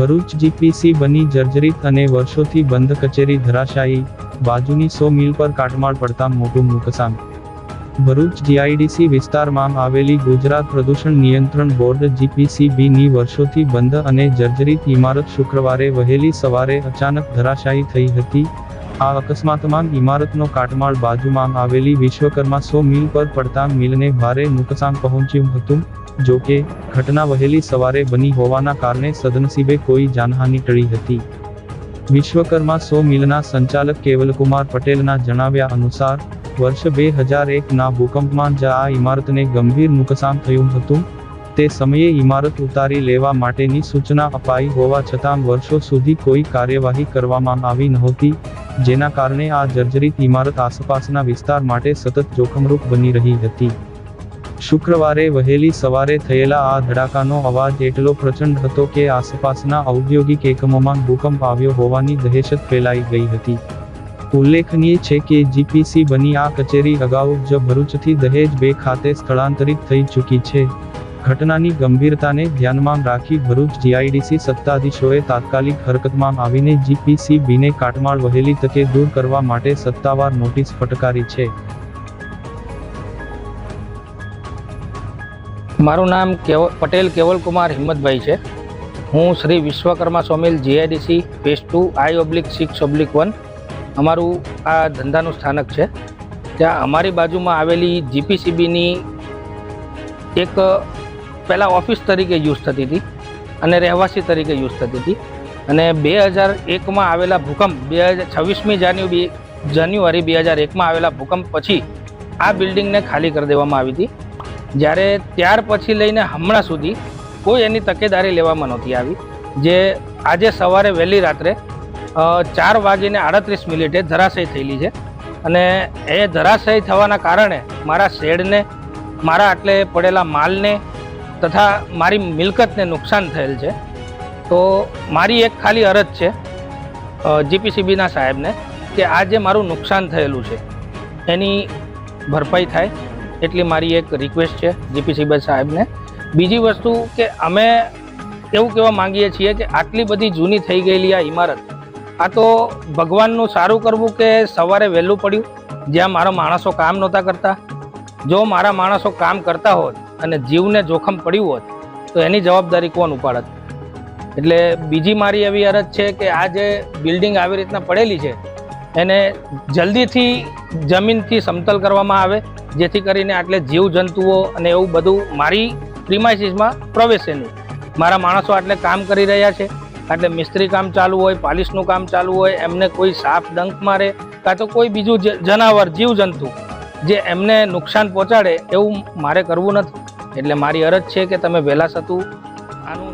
Bharuch GPC બની જર્જરિત અને વર્ષોથી બંધ કચેરી ધરાશાયી, બાજુની 100 મિલ પર કાટમાળ પડતા મોટું નુકસાન। ભરૂચ જીઆઈડીસી વિસ્તારમાં આવેલી ગુજરાત પ્રદૂષણ નિયંત્રણ બોર્ડ જીપીસીબી ની વર્ષોથી બંધ અને જર્જરિત ઇમારત શુક્રવારે વહેલી સવારે અચાનક ધરાશાયી થઈ હતી। આ અકસ્માતમાં ઇમારતનો કાટમાળ બાજુમાં આવેલી વિશ્વકર્મા 100 મિલ પર પડતા મિલને ભારે નુકસાન પહોંચ્યું હતું। જો કે ઘટના વહેલી સવારે બની હોવાના કારણે સદનસીબે કોઈ જાનહાનિ ટળી હતી। વિશ્વકર્મા 100 મિલના સંચાલક કેવલકુમાર પટેલના જણાવ્યા અનુસાર વર્ષ 2001ના ભૂકંપમાં જ આ ઇમારતને ગંભીર નુકસાન થયું હતું। તે સમયે ઇમારત ઉતારી લેવા માટેની સૂચના અપાઈ હોવા છતાં વર્ષો સુધી કોઈ કાર્યવાહી કરવામાં આવી નહોતી, જેના કારણે આ જર્જરિત ઇમારત આસપાસના વિસ્તાર માટે સતત જોખમરૂપ બની રહી હતી। શુક્રવારે વહેલી સવારે થયેલા આ ધડાકાનો અવાજ એટલો પ્રચંડ હતો કે આસપાસના ઔદ્યોગિક એકમોમાં ભૂકંપ આવ્યો હોવાની દહેશત ફેલાઈ ગઈ હતી। ઉલ્લેખનીય છે કે જીપીસી બની આ કચેરી અગાઉ જ ભરૂચથી દહેજ 2 ખાતે સ્થળાંતરિત થઈ ચૂકી છે। ઘટનાની ગંભીરતાને ધ્યાનમાં રાખી ભરૂચ જીઆઈડીસી સત્તાધીશોએ તાત્કાલિક હરકતમાં આવીને જીપીસીબીને કાટમાળ વહેલી તકે દૂર કરવા માટે સત્તાવાર નોટિસ ફટકારી છે। મારું નામ પટેલ કેવલકુમાર હિંમતભાઈ છે। હું Shri Vishwakarma sawmill GIDC phase 2 I/6/1 અમારું આ ધંધાનું સ્થાનક છે। ત્યાં અમારી બાજુમાં આવેલી જીપીસીબીની એક પહેલાં ઓફિસ તરીકે યુઝ થતી હતી અને રહેવાસી તરીકે યુઝ થતી હતી અને 2001માં આવેલા ભૂકંપ 26મી જાન્યુઆરી 2001માં આવેલા ભૂકંપ પછી આ બિલ્ડિંગને ખાલી કરી દેવામાં આવી હતી। જ્યારે ત્યાર પછી લઈને હમણાં સુધી કોઈ એની તકેદારી લેવામાં નહોતી આવી, જે આજે સવારે વહેલી રાત્રે 4:38 ધરાશયી થયેલી છે અને એ ધરાશયી થવાના કારણે મારા શેડને, મારા આટલે પડેલા માલને તથા મારી મિલકતને નુકસાન થયેલ છે। તો મારી એક ખાલી અરજ છે જીપીસીબીના સાહેબને કે આ જે મારું નુકસાન થયેલું છે એની ભરપાઈ થાય એટલી મારી એક રિક્વેસ્ટ છે જીપીસીબી સાહેબને। બીજી વસ્તુ કે અમે એવું કહેવા માંગીએ છીએ કે આટલી બધી જૂની થઈ ગયેલી આ ઇમારત, આ તો ભગવાનનું સારું કરવું કે સવારે વહેલું પડ્યું, જ્યાં મારા માણસો કામ નહોતા કરતા। જો મારા માણસો કામ કરતા હોત અને જીવને જોખમ પડ્યું હોત તો એની જવાબદારી કોણ ઉપાડત? એટલે બીજી મારી એવી અરજ છે કે આ જે બિલ્ડિંગ આવી રીતના પડેલી છે એને જલ્દીથી જમીનથી સમતલ કરવામાં આવે, જેથી કરીને આટલે જીવજંતુઓ અને એવું બધું મારી પ્રિમાઇસીસમાં પ્રવેશે નહીં। મારા માણસો આટલે કામ કરી રહ્યા છે, આટલે મિસ્ત્રી કામ ચાલુ હોય, પાલિશનું કામ ચાલુ હોય, એમને કોઈ સાપ ડંખ મારે કાં તો કોઈ બીજું જનાવર જીવજંતુ જે એમને નુકસાન પહોંચાડે એવું મારે કરવું નથી। એટલે મારી અરજ છે કે તમે વહેલા થતું આનું